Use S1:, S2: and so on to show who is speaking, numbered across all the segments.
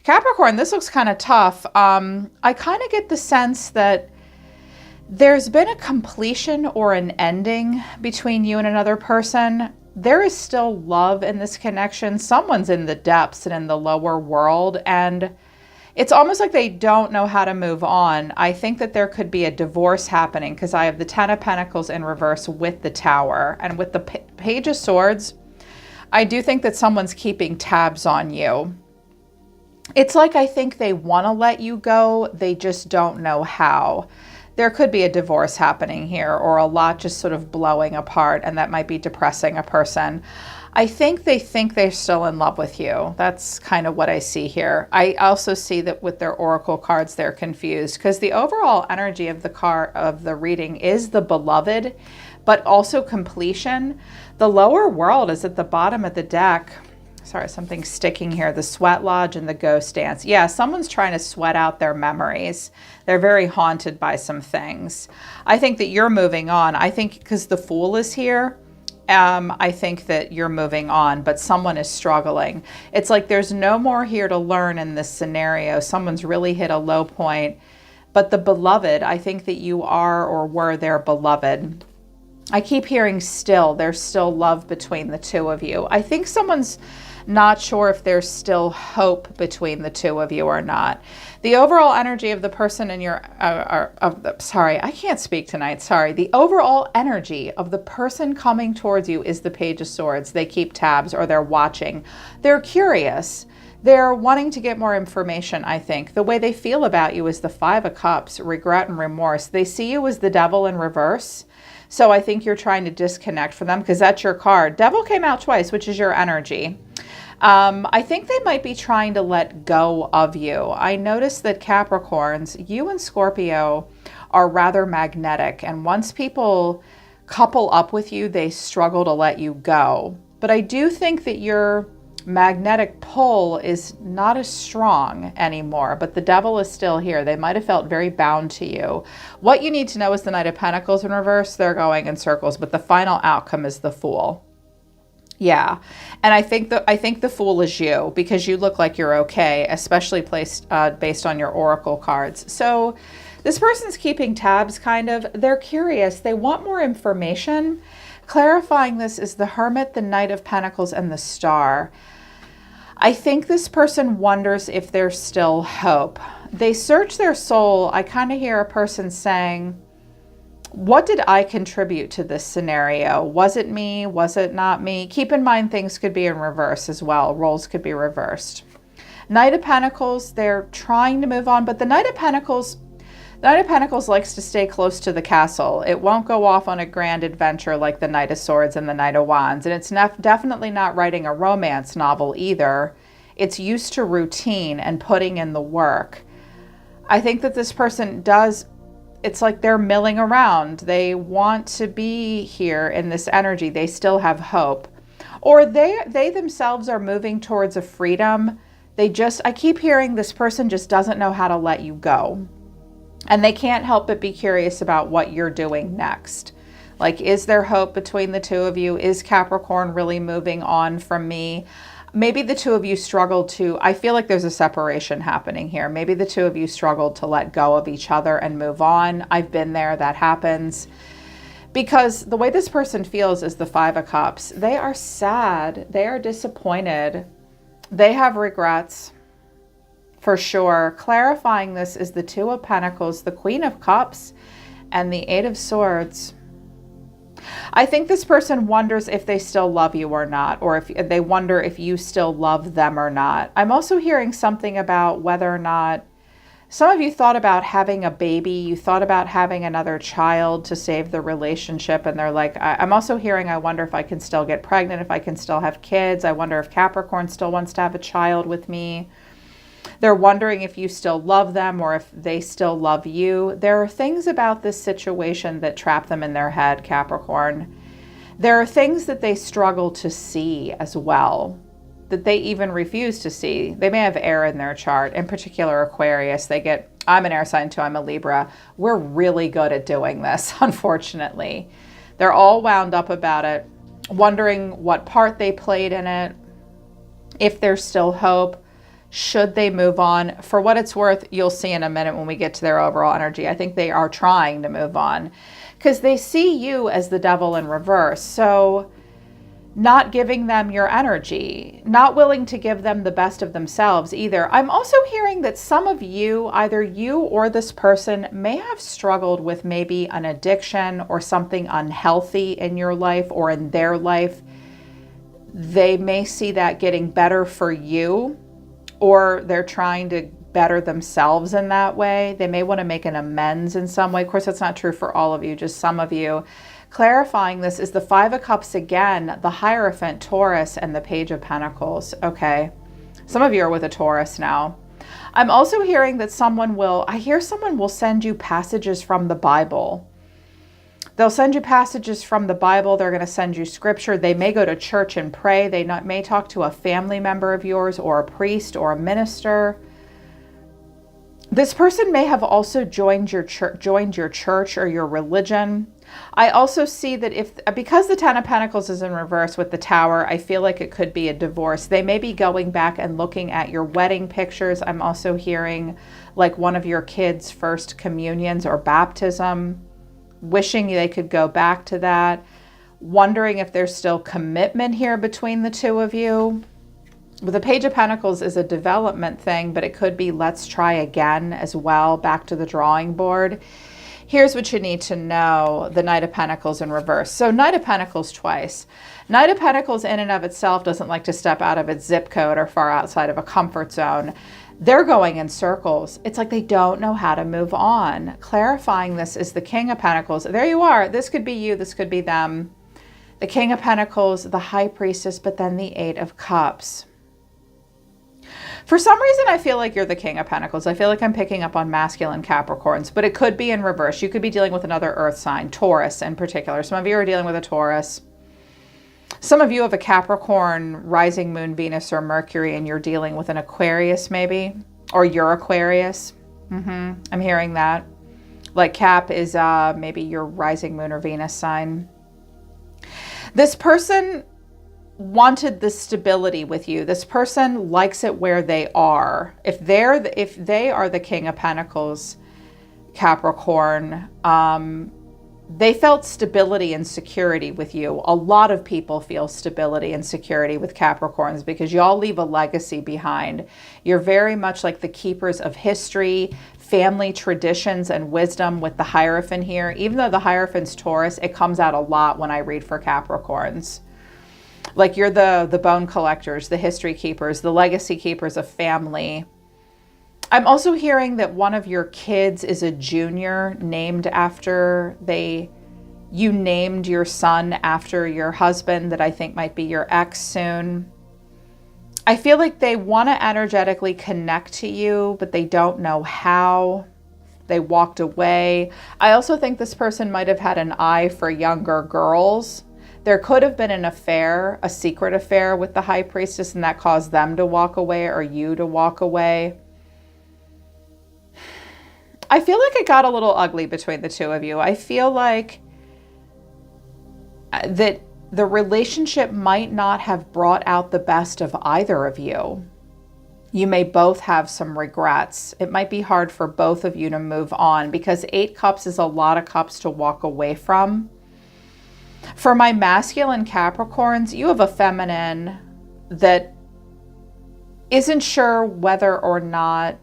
S1: Capricorn, this looks kind of tough. I kind of get the sense that there's been a completion or an ending between you and another person. There is still love in this connection. Someone's in the depths and in the lower world, and it's almost like they don't know how to move on. I think that there could be a divorce happening because I have the Ten of Pentacles in reverse with the Tower. And with the Page of Swords, I do think that someone's keeping tabs on you. It's like I think they want to let you go. They just don't know how. There could be a divorce happening here, or a lot just sort of blowing apart, and that might be depressing a person. I think they're still in love with you. That's kind of what I see here. I also see that with their oracle cards, they're confused because the overall energy of the reading is the beloved, but also completion. The lower world is at the bottom of the deck. Sorry, something's sticking here. The Sweat Lodge and the Ghost Dance. Yeah, someone's trying to sweat out their memories. They're very haunted by some things. I think that you're moving on. I think because the Fool is here, I think that you're moving on, but someone is struggling. It's like there's no more here to learn in this scenario. Someone's really hit a low point. But the beloved, I think that you are or were their beloved. I keep hearing there's still love between the two of you. I think someone's not sure if there's still hope between the two of you or not. The overall energy of the person in your, sorry, I can't speak tonight, sorry. The overall energy of the person coming towards you is the Page of Swords. They keep tabs or they're watching. They're curious. They're wanting to get more information, I think. The way they feel about you is the Five of Cups, regret and remorse. They see you as the Devil in reverse. So I think you're trying to disconnect from them because that's your card. Devil came out twice, which is your energy. I think they might be trying to let go of you. I noticed that Capricorns, you and Scorpio are rather magnetic. And once people couple up with you, they struggle to let you go. But I do think that your magnetic pull is not as strong anymore, but the Devil is still here. They might have felt very bound to you. What you need to know is the Knight of Pentacles in reverse. They're going in circles, but the final outcome is the Fool. Yeah. And I think the Fool is you because you look like you're okay, especially based on your oracle cards. So this person's keeping tabs kind of. They're curious. They want more information. Clarifying this is the Hermit, the Knight of Pentacles, and the Star. I think this person wonders if there's still hope. They search their soul. I kind of hear a person saying, what did I contribute to this scenario? Was it me? Was it not me? Keep in mind things could be in reverse as well. Roles could be reversed. Knight of Pentacles, they're trying to move on, but the Knight of Pentacles likes to stay close to the castle. It won't go off on a grand adventure like the Knight of Swords and the Knight of Wands. And it's definitely not writing a romance novel either. It's used to routine and putting in the work. I think that this person does, it's like they're milling around. They want to be here in this energy. They still have hope. Or they themselves are moving towards a freedom. I keep hearing this person just doesn't know how to let you go. And they can't help but be curious about what you're doing next. Like, is there hope between the two of you? Is Capricorn really moving on from me? Maybe the two of you struggled to, I feel like there's a separation happening here. Maybe the two of you struggled to let go of each other and move on. I've been there, that happens. Because the way this person feels is the Five of Cups. They are sad, they are disappointed, they have regrets. For sure. Clarifying this is the Two of Pentacles, the Queen of Cups, and the Eight of Swords. I think this person wonders if they still love you or not, or if they wonder if you still love them or not. I'm also hearing something about whether or not some of you thought about having a baby, you thought about having another child to save the relationship, and they're like, I'm also hearing, I wonder if I can still get pregnant, if I can still have kids. I wonder if Capricorn still wants to have a child with me. They're wondering if you still love them or if they still love you. There are things about this situation that trap them in their head, Capricorn. There are things that they struggle to see as well, that they even refuse to see. They may have air in their chart, in particular Aquarius. I'm an air sign too, I'm a Libra. We're really good at doing this, unfortunately. They're all wound up about it, wondering what part they played in it, if there's still hope. Should they move on? For what it's worth, you'll see in a minute when we get to their overall energy. I think they are trying to move on because they see you as the devil in reverse. So not giving them your energy, not willing to give them the best of themselves either. I'm also hearing that some of you, either you or this person, may have struggled with maybe an addiction or something unhealthy in your life or in their life. They may see that getting better for you, or they're trying to better themselves in that way. They may want to make an amends in some way. Of course, that's not true for all of you, just some of you. Clarifying this is the Five of Cups again, the Hierophant, Taurus, and the Page of Pentacles. Okay, some of you are with a Taurus now. I'm also hearing that someone will send you passages from the Bible. They'll send you passages from the Bible. They're going to send you scripture. They may go to church and pray. They may talk to a family member of yours or a priest or a minister. This person may have also joined your church or your religion. I also see that because the Ten of Pentacles is in reverse with the Tower, I feel like it could be a divorce. They may be going back and looking at your wedding pictures. I'm also hearing like one of your kids' first communions or baptism, wishing they could go back to that, wondering if there's still commitment here between the two of you. The Page of Pentacles is a development thing, but it could be let's try again as well, back to the drawing board. Here's what you need to know, the Knight of Pentacles in reverse. So Knight of Pentacles twice. Knight of Pentacles in and of itself doesn't like to step out of its zip code or far outside of a comfort zone. They're going in circles. It's like they don't know how to move on. Clarifying this is the King of Pentacles. There you are. This could be you. This could be them. The King of Pentacles, the High Priestess, but then the Eight of Cups. For some reason, I feel like you're the King of Pentacles. I feel like I'm picking up on masculine Capricorns, but it could be in reverse. You could be dealing with another earth sign, Taurus in particular. Some of you are dealing with a Taurus. Some of you have a Capricorn, rising moon, Venus, or Mercury, and you're dealing with an Aquarius maybe, or you're Aquarius. I'm hearing that. Like Cap is maybe your rising moon or Venus sign. This person wanted the stability with you. This person likes it where they are. If they are the King of Pentacles, Capricorn, they felt stability and security with you. A lot of people feel stability and security with Capricorns because y'all leave a legacy behind. You're very much like the keepers of history, family traditions, and wisdom with the Hierophant here. Even though the Hierophant's Taurus, it comes out a lot when I read for Capricorns. Like you're the bone collectors, the history keepers, the legacy keepers of family. I'm also hearing that one of your kids is a junior named after you named your son after your husband that I think might be your ex soon. I feel like they want to energetically connect to you, but they don't know how. They walked away. I also think this person might have had an eye for younger girls. There could have been an affair, a secret affair with the High Priestess, and that caused them to walk away or you to walk away. I feel like it got a little ugly between the two of you. I feel like that the relationship might not have brought out the best of either of you. You may both have some regrets. It might be hard for both of you to move on because 8 cups is a lot of cups to walk away from. For my masculine Capricorns, you have a feminine that isn't sure whether or not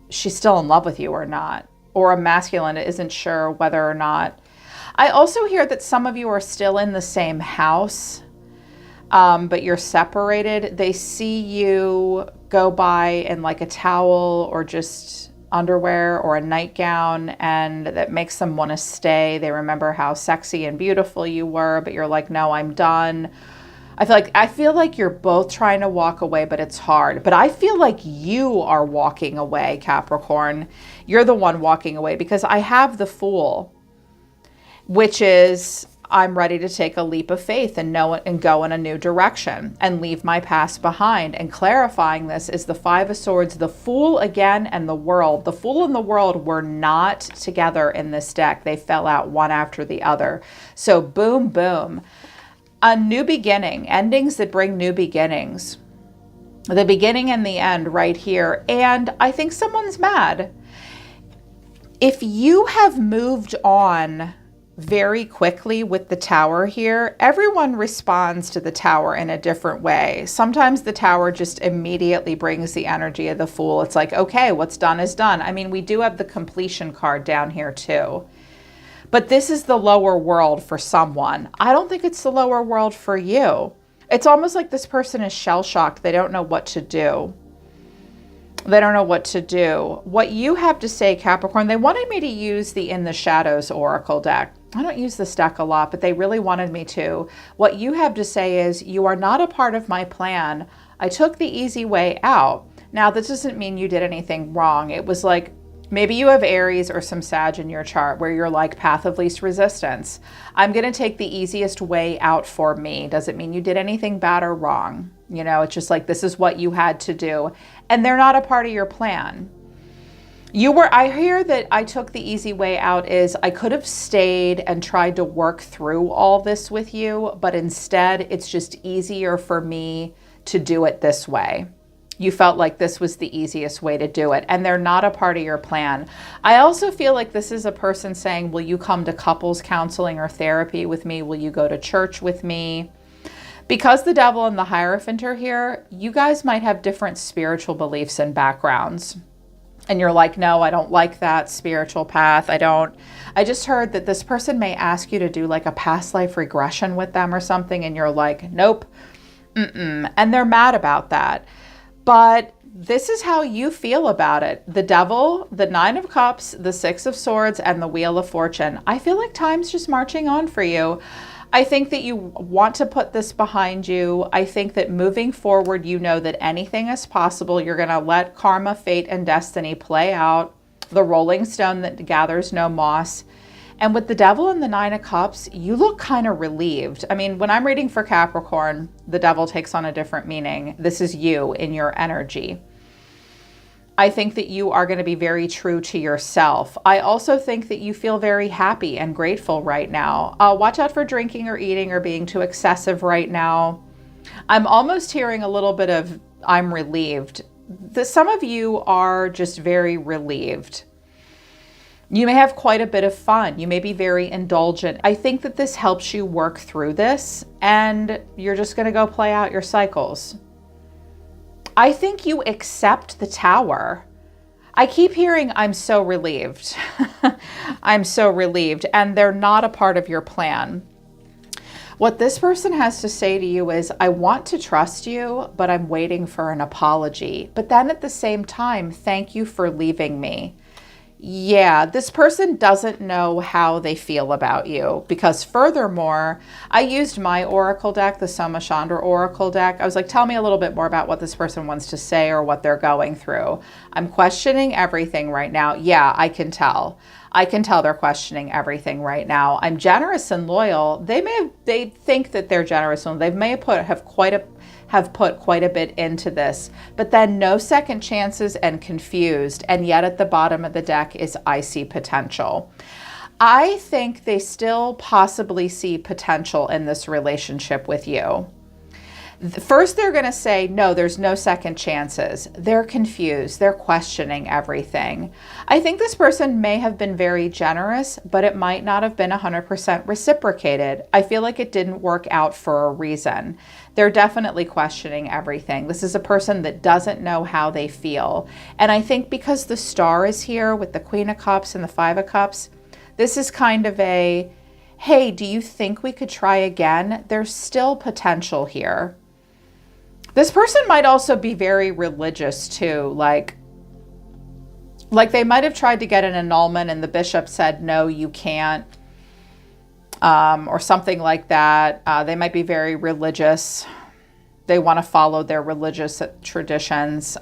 S1: she's still in love with you or not, or a masculine that isn't sure whether or not. I also hear that some of you are still in the same house, but you're separated. They see you go by in like a towel or just underwear or a nightgown, and that makes them want to stay. They remember how sexy and beautiful you were, but you're like, no, I'm done. I feel like you're both trying to walk away, but it's hard. But I feel like you are walking away, Capricorn. You're the one walking away because I have the Fool, which is I'm ready to take a leap of faith and know it and go in a new direction and leave my past behind. And clarifying this is the 5 of Swords, the Fool again, and the World. The Fool and the World were not together in this deck. They fell out one after the other. So boom, boom. A new beginning, endings that bring new beginnings. The beginning and the end right here. And I think someone's mad. If you have moved on very quickly with the Tower here, everyone responds to the Tower in a different way. Sometimes the Tower just immediately brings the energy of the Fool. It's like, okay, what's done is done. I mean, we do have the completion card down here too. But this is the lower world for someone. I don't think it's the lower world for you. It's almost like this person is shell-shocked. They don't know what to do. They don't know what to do. What you have to say, Capricorn, they wanted me to use the In the Shadows Oracle deck. I don't use this deck a lot, but they really wanted me to. What you have to say is, you are not a part of my plan. I took the easy way out. Now, this doesn't mean you did anything wrong. It was like, maybe you have Aries or some Sag in your chart where you're like path of least resistance. I'm going to take the easiest way out for me. Doesn't mean you did anything bad or wrong. You know, it's just like, this is what you had to do. And they're not a part of your plan. I hear that I took the easy way out is I could have stayed and tried to work through all this with you, but instead it's just easier for me to do it this way. You felt like this was the easiest way to do it, and they're not a part of your plan. I also feel like this is a person saying, will you come to couples counseling or therapy with me? Will you go to church with me? Because the Devil and the Hierophant are here, you guys might have different spiritual beliefs and backgrounds. And you're like, no, I don't like that spiritual path. I just heard that this person may ask you to do like a past life regression with them or something. And you're like, nope, and they're mad about that. But this is how you feel about it. The Devil, the Nine of Cups, the Six of Swords, and the Wheel of Fortune. I feel like time's just marching on for you. I think that you want to put this behind you. I think that moving forward, you know that anything is possible. You're going to let karma, fate, and destiny play out. The rolling stone that gathers no moss. And with the Devil and the Nine of Cups, you look kind of relieved. I mean, when I'm reading for Capricorn, the Devil takes on a different meaning. This is you in your energy. I think that you are going to be very true to yourself. I also think that you feel very happy and grateful right now. Watch out for drinking or eating or being too excessive right now. I'm almost hearing a little bit of I'm relieved. Some of you are just very relieved. You may have quite a bit of fun. You may be very indulgent. I think that this helps you work through this, and you're just going to go play out your cycles. I think you accept the Tower. I keep hearing, I'm so relieved. I'm so relieved. And they're not a part of your plan. What this person has to say to you is, I want to trust you, but I'm waiting for an apology. But then at the same time, thank you for leaving me. Yeah, this person doesn't know how they feel about you, because furthermore, I used my oracle deck, the Soma Chandra oracle deck. I was like, tell me a little bit more about what this person wants to say or what they're going through. I'm questioning everything right now. Yeah, I can tell. I can tell they're questioning everything right now. I'm generous and loyal. They think that they're generous and they may have put quite a bit into this, but then no second chances and confused. And yet at the bottom of the deck is I see potential. I think they still possibly see potential in this relationship with you. First, they're going to say, no, there's no second chances. They're confused. They're questioning everything. I think this person may have been very generous, but it might not have been 100% reciprocated. I feel like it didn't work out for a reason. They're definitely questioning everything. This is a person that doesn't know how they feel. And I think because the Star is here with the Queen of Cups and the Five of Cups, this is kind of a, hey, do you think we could try again? There's still potential here. This person might also be very religious too. Like they might have tried to get an annulment and the bishop said, no, you can't, or something like that. They might be very religious. They want to follow their religious traditions.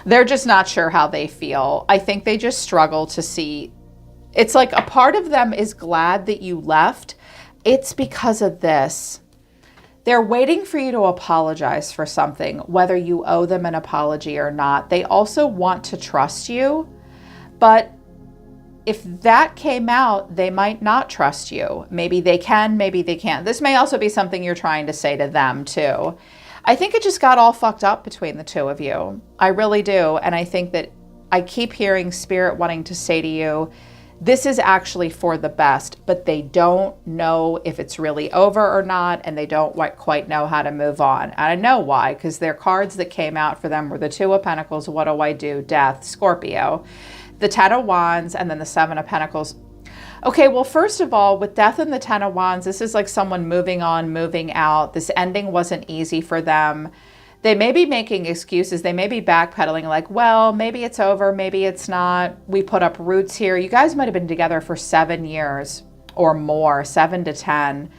S1: They're just not sure how they feel. I think they just struggle to see. It's like a part of them is glad that you left. It's because of this. They're waiting for you to apologize for something, whether you owe them an apology or not. They also want to trust you, but if that came out, they might not trust you. Maybe they can, maybe they can't. This may also be something you're trying to say to them too. I think it just got all fucked up between the two of you. I really do. And I think that I keep hearing Spirit wanting to say to you, this is actually for the best, but they don't know if it's really over or not, and they don't quite know how to move on. And I know why, because their cards that came out for them were the Two of Pentacles, what do I do, Death, Scorpio, the Ten of Wands, and then the Seven of Pentacles. Okay, well, first of all, with Death and the Ten of Wands, this is like someone moving on, moving out. This ending wasn't easy for them. They may be making excuses. They may be backpedaling like, well, maybe it's over, maybe it's not. We put up roots here. You guys might have been together for 7 years or more, 7 to 10.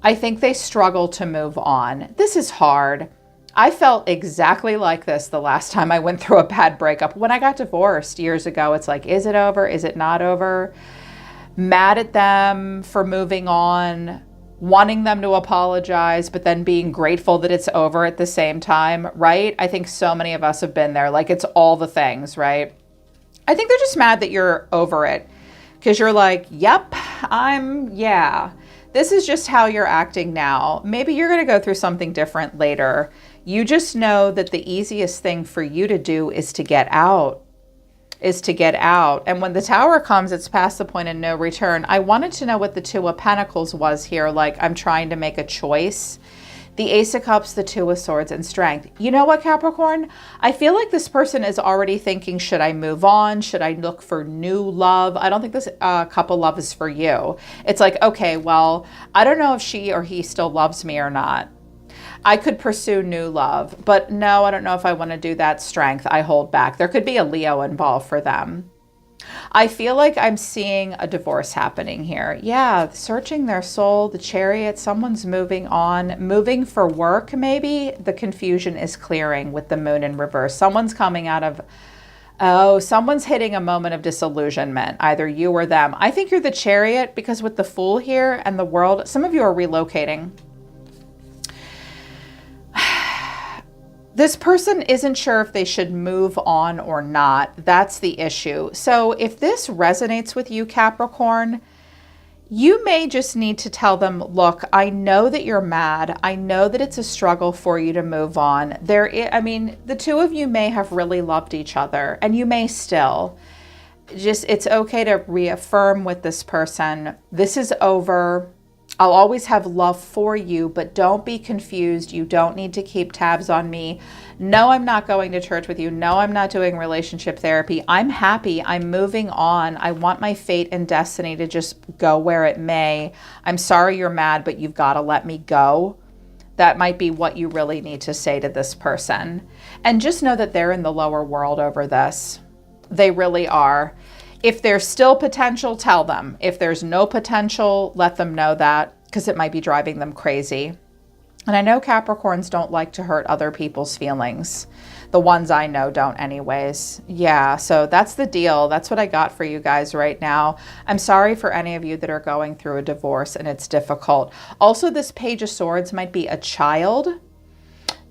S1: I think they struggle to move on. This is hard. I felt exactly like this the last time I went through a bad breakup. When I got divorced years ago, it's like, is it over? Is it not over? Mad at them for moving on, wanting them to apologize, but then being grateful that it's over at the same time, right? I think so many of us have been there. Like, it's all the things, right? I think they're just mad that you're over it because you're like, yep, yeah. This is just how you're acting now. Maybe you're going to go through something different later. You just know that the easiest thing for you to do is to get out. And when the Tower comes, it's past the point of no return. I wanted to know what the Two of Pentacles was here. Like, I'm trying to make a choice. The Ace of Cups, the Two of Swords, and Strength. You know what, Capricorn? I feel like this person is already thinking, should I move on? Should I look for new love? I don't think this cup of love is for you. It's like, okay, well, I don't know if she or he still loves me or not. I could pursue new love, but no, I don't know if I want to do that. Strength, I hold back. There could be a Leo involved for them. I feel like I'm seeing a divorce happening here. Yeah, searching their soul, the Chariot, someone's moving on, moving for work maybe. The confusion is clearing with the Moon in reverse. Someone's coming out of, someone's hitting a moment of disillusionment, either you or them. I think you're the Chariot because with the Fool here and the World, some of you are relocating. This person isn't sure if they should move on or not. That's the issue. So if this resonates with you, Capricorn, you may just need to tell them, look, I know that you're mad. I know that it's a struggle for you to move on. The two of you may have really loved each other, and you may still. It's okay to reaffirm with this person, this is over. I'll always have love for you, but don't be confused. You don't need to keep tabs on me. No, I'm not going to church with you. No, I'm not doing relationship therapy. I'm happy. I'm moving on. I want my fate and destiny to just go where it may. I'm sorry you're mad, but you've got to let me go. That might be what you really need to say to this person. And just know that they're in the lower world over this. They really are. If there's still potential, tell them. If there's no potential, let them know that, because it might be driving them crazy. And I know Capricorns don't like to hurt other people's feelings. The ones I know don't anyways. Yeah, so that's the deal. That's what I got for you guys right now. I'm sorry for any of you that are going through a divorce and it's difficult. Also, this Page of Swords might be a child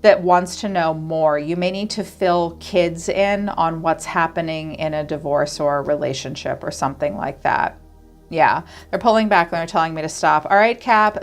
S1: that wants to know more. You may need to fill kids in on what's happening in a divorce or a relationship or something like that. Yeah, they're pulling back and they're telling me to stop. All right, Cap.